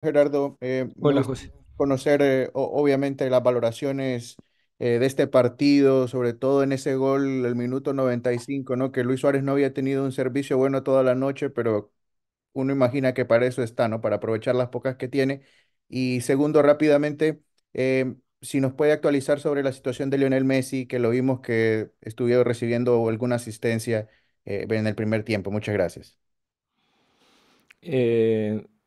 Gerardo, me Hola, gustaría José. conocer obviamente las valoraciones de este partido, sobre todo en ese gol, el minuto 95, ¿no? Que Luis Suárez no había tenido un servicio bueno toda la noche, pero uno imagina que para eso está, ¿no? Para aprovechar las pocas que tiene. Y segundo, rápidamente, si nos puede actualizar sobre la situación de Lionel Messi, que lo vimos que estuvo recibiendo alguna asistencia en el primer tiempo. Muchas gracias.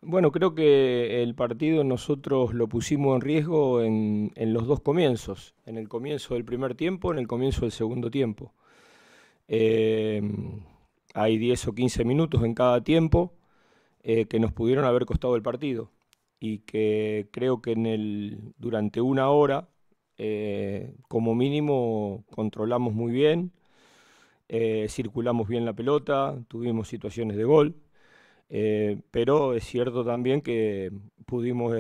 Bueno, creo que el partido nosotros lo pusimos en riesgo en los dos comienzos, en el comienzo del primer tiempo, en el comienzo del segundo tiempo. Eh, Hay 10 o 15 minutos en cada tiempo que nos pudieron haber costado el partido y que creo que durante una hora, como mínimo, controlamos muy bien, circulamos bien la pelota, tuvimos situaciones de gol. Pero es cierto también que pudimos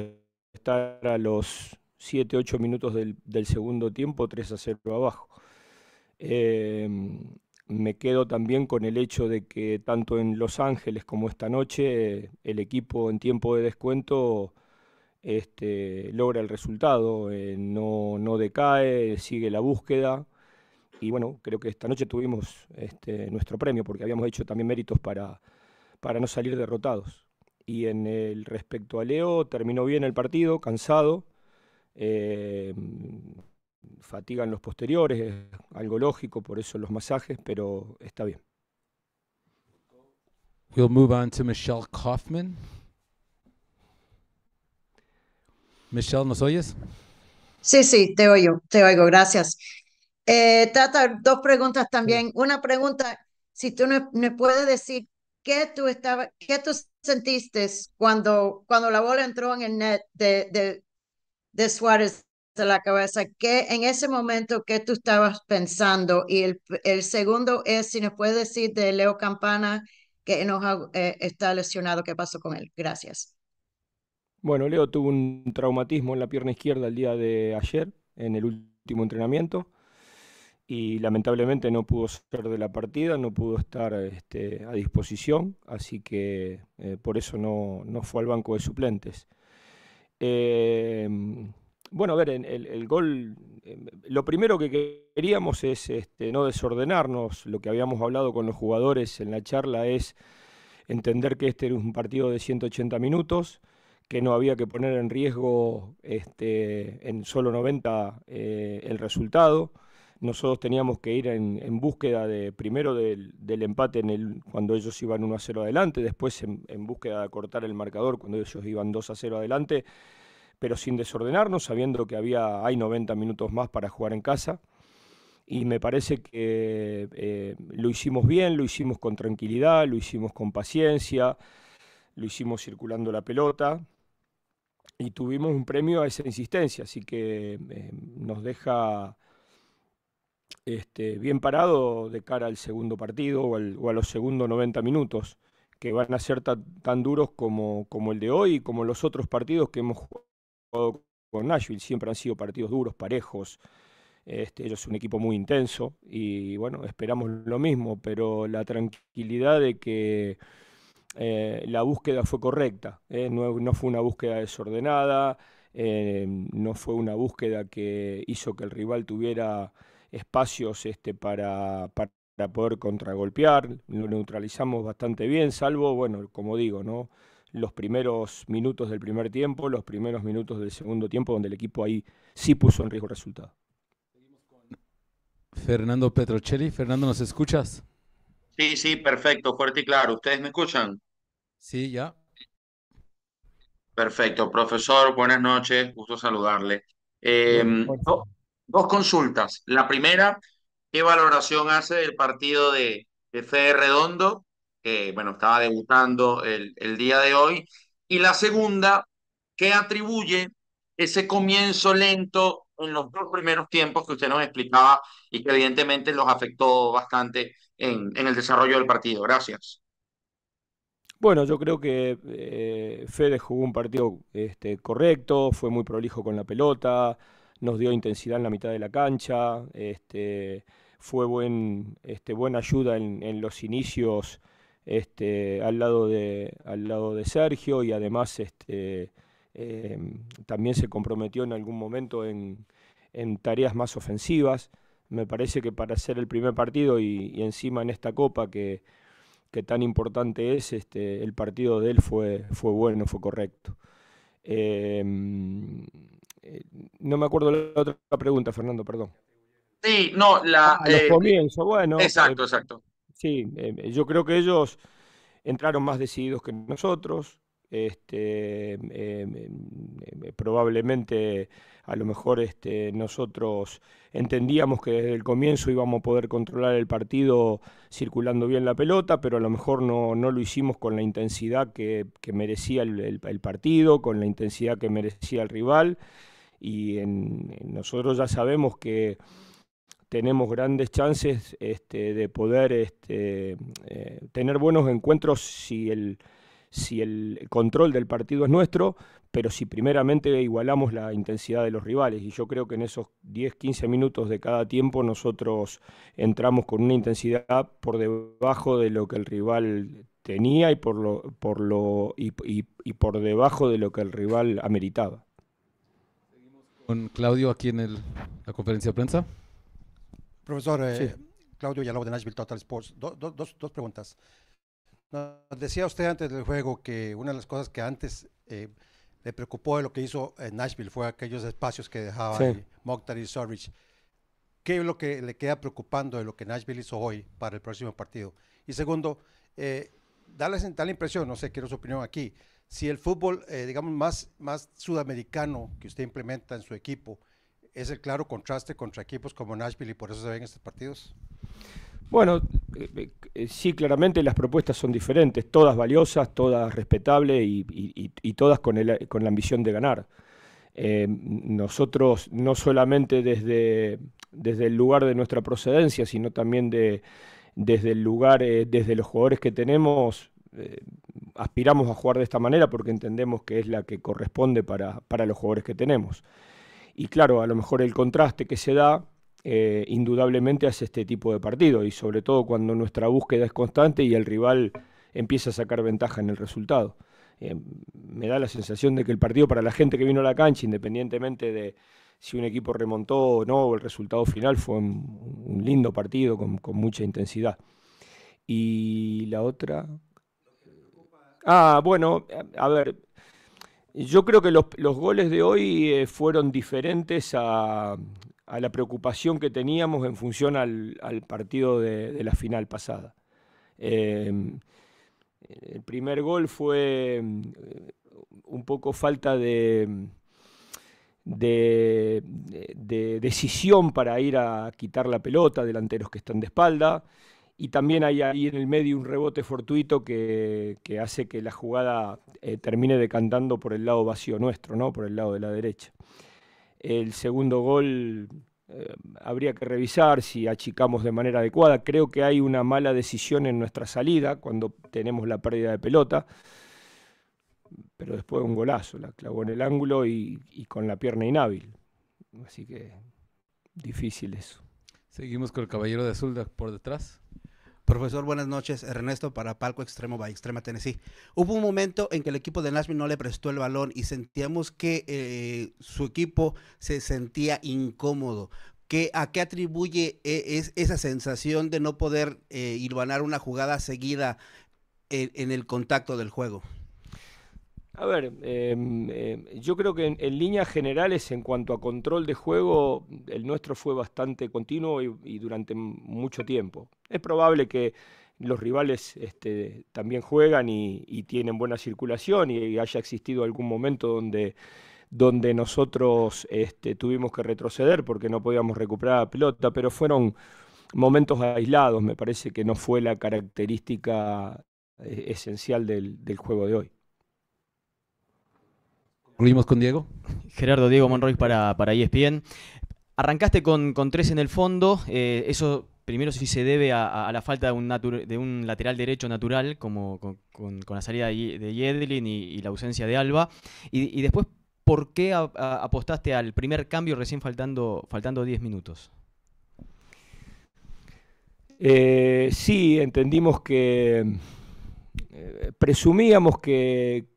estar a los 7 8 minutos del segundo tiempo 3-0 abajo. Eh, Me quedo también con el hecho de que tanto en Los Ángeles como esta noche el equipo en tiempo de descuento logra el resultado, no decae, sigue la búsqueda. Y bueno, creo que esta noche tuvimos nuestro premio porque habíamos hecho también méritos para no salir derrotados. Y en el respecto a Leo, terminó bien el partido, cansado, eh, fatiga en los posteriores, es algo lógico, por eso los masajes, pero está bien. We'll move on to Michelle Kaufman. Michelle, ¿nos oyes? Sí, sí, te oigo, gracias. Tata, dos preguntas Sí. también. Una pregunta, si tú me puedes decir qué tú sentiste cuando la bola entró en el net de Suárez de la cabeza, ¿qué en ese momento qué tú estabas pensando? Y el segundo es si nos puedes decir de Leo Campana que está lesionado, ¿qué pasó con él? Gracias. Bueno, Leo tuvo un traumatismo en la pierna izquierda el día de ayer, en el último entrenamiento, y lamentablemente no pudo ser de la partida, no pudo estar a disposición, así que por eso no fue al banco de suplentes. Eh, bueno, a ver, el gol, lo primero que queríamos es no desordenarnos. Lo que habíamos hablado con los jugadores en la charla es entender que este era un partido de 180 minutos, que no había que poner en riesgo en solo 90 el resultado. Nosotros teníamos que ir en búsqueda primero del empate cuando ellos iban 1-0 adelante, después en búsqueda de acortar el marcador cuando ellos iban 2-0 adelante, pero sin desordenarnos, sabiendo que hay 90 minutos más para jugar en casa. Y me parece que lo hicimos bien, lo hicimos con tranquilidad, lo hicimos con paciencia, lo hicimos circulando la pelota y tuvimos un premio a esa insistencia, así que nos deja bien parado de cara al segundo partido o a los segundos 90 minutos, que van a ser tan duros como el de hoy y como los otros partidos que hemos jugado con Nashville. Siempre han sido partidos duros, parejos. Ellos son un equipo muy intenso y bueno, esperamos lo mismo, pero la tranquilidad de que la búsqueda fue correcta, no fue una búsqueda desordenada, no fue una búsqueda que hizo que el rival tuviera espacios para poder contragolpear, lo neutralizamos bastante bien, salvo, bueno, como digo, ¿no? Los primeros minutos del primer tiempo, los primeros minutos del segundo tiempo, donde el equipo ahí sí puso en riesgo el resultado. Fernando Petrocelli. Fernando, ¿nos escuchas? Sí, sí, perfecto, fuerte y claro. ¿Ustedes me escuchan? Sí, ya. Perfecto, profesor, buenas noches, gusto saludarle. Eh, Bueno, do- Dos consultas. La primera, ¿qué valoración hace del partido de Fede Redondo? Que, bueno, estaba debutando el día de hoy. Y la segunda, ¿qué atribuye ese comienzo lento en los dos primeros tiempos que usted nos explicaba y que evidentemente los afectó bastante en el desarrollo del partido? Gracias. Bueno, yo creo que Fede jugó un partido correcto, fue muy prolijo con la pelota, nos dio intensidad en la mitad de la cancha, fue buena ayuda en los inicios al lado de Sergio y además también se comprometió en algún momento en tareas más ofensivas. Me parece que para ser el primer partido y encima en esta Copa que tan importante es, el partido de él fue bueno, fue correcto. Eh, no me acuerdo la otra pregunta, Fernando, perdón. Sí, no, Los comienzos, bueno, exacto, exacto. sí, yo creo que ellos entraron más decididos que nosotros. Probablemente a lo mejor nosotros entendíamos que desde el comienzo íbamos a poder controlar el partido circulando bien la pelota, pero a lo mejor no lo hicimos con la intensidad que merecía el partido, con la intensidad que merecía el rival, y nosotros ya sabemos que tenemos grandes chances de poder tener buenos encuentros si el control del partido es nuestro, pero si primeramente igualamos la intensidad de los rivales. Y yo creo que en esos 10, 15 minutos de cada tiempo nosotros entramos con una intensidad por debajo de lo que el rival tenía y por debajo de lo que el rival ameritaba. Con Claudio aquí en la conferencia de prensa. Profesor, Sí. Claudio Villalobos de Nashville Total Sports. Dos preguntas. Nos decía usted antes del juego que una de las cosas que antes le preocupó de lo que hizo Nashville fue aquellos espacios que dejaba Sí. Mokhtar y Zorich. ¿Qué es lo que le queda preocupando de lo que Nashville hizo hoy para el próximo partido? Y segundo, da la impresión, no sé, quiero su opinión aquí, si el fútbol, digamos, más sudamericano que usted implementa en su equipo es el claro contraste contra equipos como Nashville y por eso se ven estos partidos. Bueno, sí, claramente las propuestas son diferentes, todas valiosas, todas respetables y todas con la ambición de ganar. Nosotros no solamente desde el lugar de nuestra procedencia, sino también desde el lugar, desde los jugadores que tenemos, aspiramos a jugar de esta manera porque entendemos que es la que corresponde para los jugadores que tenemos. Y claro, a lo mejor el contraste que se da indudablemente hace este tipo de partido, y sobre todo cuando nuestra búsqueda es constante y el rival empieza a sacar ventaja en el resultado. Me da la sensación de que el partido, para la gente que vino a la cancha, independientemente de si un equipo remontó o no, el resultado final fue un lindo partido con mucha intensidad. Y la otra... bueno, a ver, yo creo que los goles de hoy fueron diferentes a la preocupación que teníamos en función al partido de la final pasada. El primer gol fue un poco falta de decisión para ir a quitar la pelota, delanteros que están de espalda, y también hay ahí en el medio un rebote fortuito que hace que la jugada termine decantando por el lado vacío nuestro, ¿no? Por el lado de la derecha. El segundo gol habría que revisar si achicamos de manera adecuada. Creo que hay una mala decisión en nuestra salida cuando tenemos la pérdida de pelota, pero después un golazo, la clavó en el ángulo y con la pierna inhábil. Así que difícil eso. Seguimos con el caballero de azul por detrás. Profesor, buenas noches. Ernesto para Palco Extremo by Extrema Tennessee. Hubo un momento en que el equipo de Nashville no le prestó el balón y sentíamos que su equipo se sentía incómodo. ¿A qué atribuye esa sensación de no poder hilvanar una jugada seguida en el contacto del juego? A ver, yo creo que en líneas generales, en cuanto a control de juego, el nuestro fue bastante continuo y durante mucho tiempo. Es probable que los rivales también juegan y tienen buena circulación y haya existido algún momento donde nosotros tuvimos que retroceder porque no podíamos recuperar la pelota, pero fueron momentos aislados. Me parece que no fue la característica esencial del juego de hoy. Concluimos con Diego. Gerardo Diego Monroy para ESPN. Arrancaste con 3 en el fondo. Eso primero sí se debe a la falta de un lateral derecho natural, como con la salida de Yedlin y la ausencia de Alba. Y después, ¿por qué apostaste al primer cambio recién faltando 10 minutos? Sí, entendimos que presumíamos que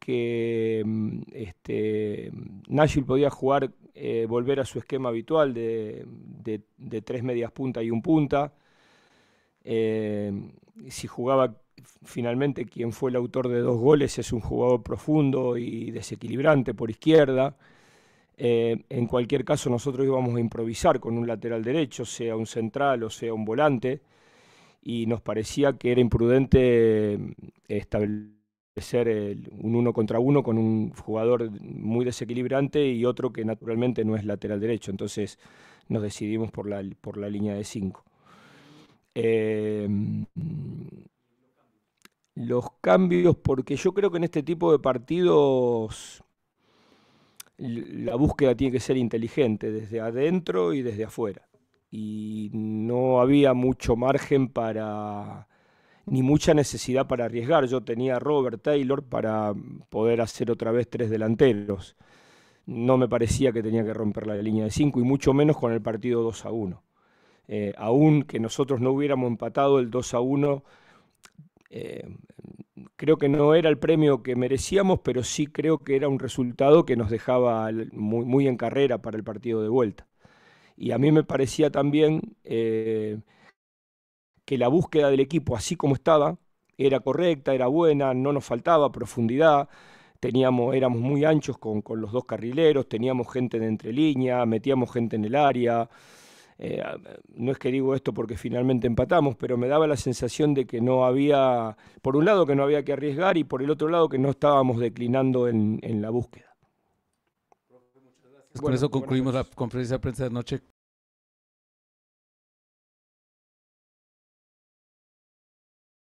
Nashville podía jugar, volver a su esquema habitual de 3 medias punta y un punta. Si jugaba finalmente, quien fue el autor de 2 goles es un jugador profundo y desequilibrante por izquierda. En cualquier caso, nosotros íbamos a improvisar con un lateral derecho, sea un central o sea un volante, y nos parecía que era imprudente establecer un 1 contra 1 con un jugador muy desequilibrante y otro que naturalmente no es lateral derecho. Entonces nos decidimos por la línea de 5. Los cambios, porque yo creo que en este tipo de partidos la búsqueda tiene que ser inteligente, desde adentro y desde afuera. Y no había mucho margen ni mucha necesidad para arriesgar. Yo tenía a Robert Taylor para poder hacer otra vez 3 delanteros. No me parecía que tenía que romper la línea de 5, y mucho menos con el partido 2-1. Aún que nosotros no hubiéramos empatado el 2-1, creo que no era el premio que merecíamos, pero sí creo que era un resultado que nos dejaba muy, muy en carrera para el partido de vuelta. Y a mí me parecía también que la búsqueda del equipo, así como estaba, era correcta, era buena, no nos faltaba profundidad, éramos muy anchos con los 2 carrileros, teníamos gente de entrelínea, metíamos gente en el área. No es que digo esto porque finalmente empatamos, pero me daba la sensación de que no había, por un lado, que no había que arriesgar, y por el otro lado que no estábamos declinando en la búsqueda. Con eso concluimos la conferencia de prensa de anoche.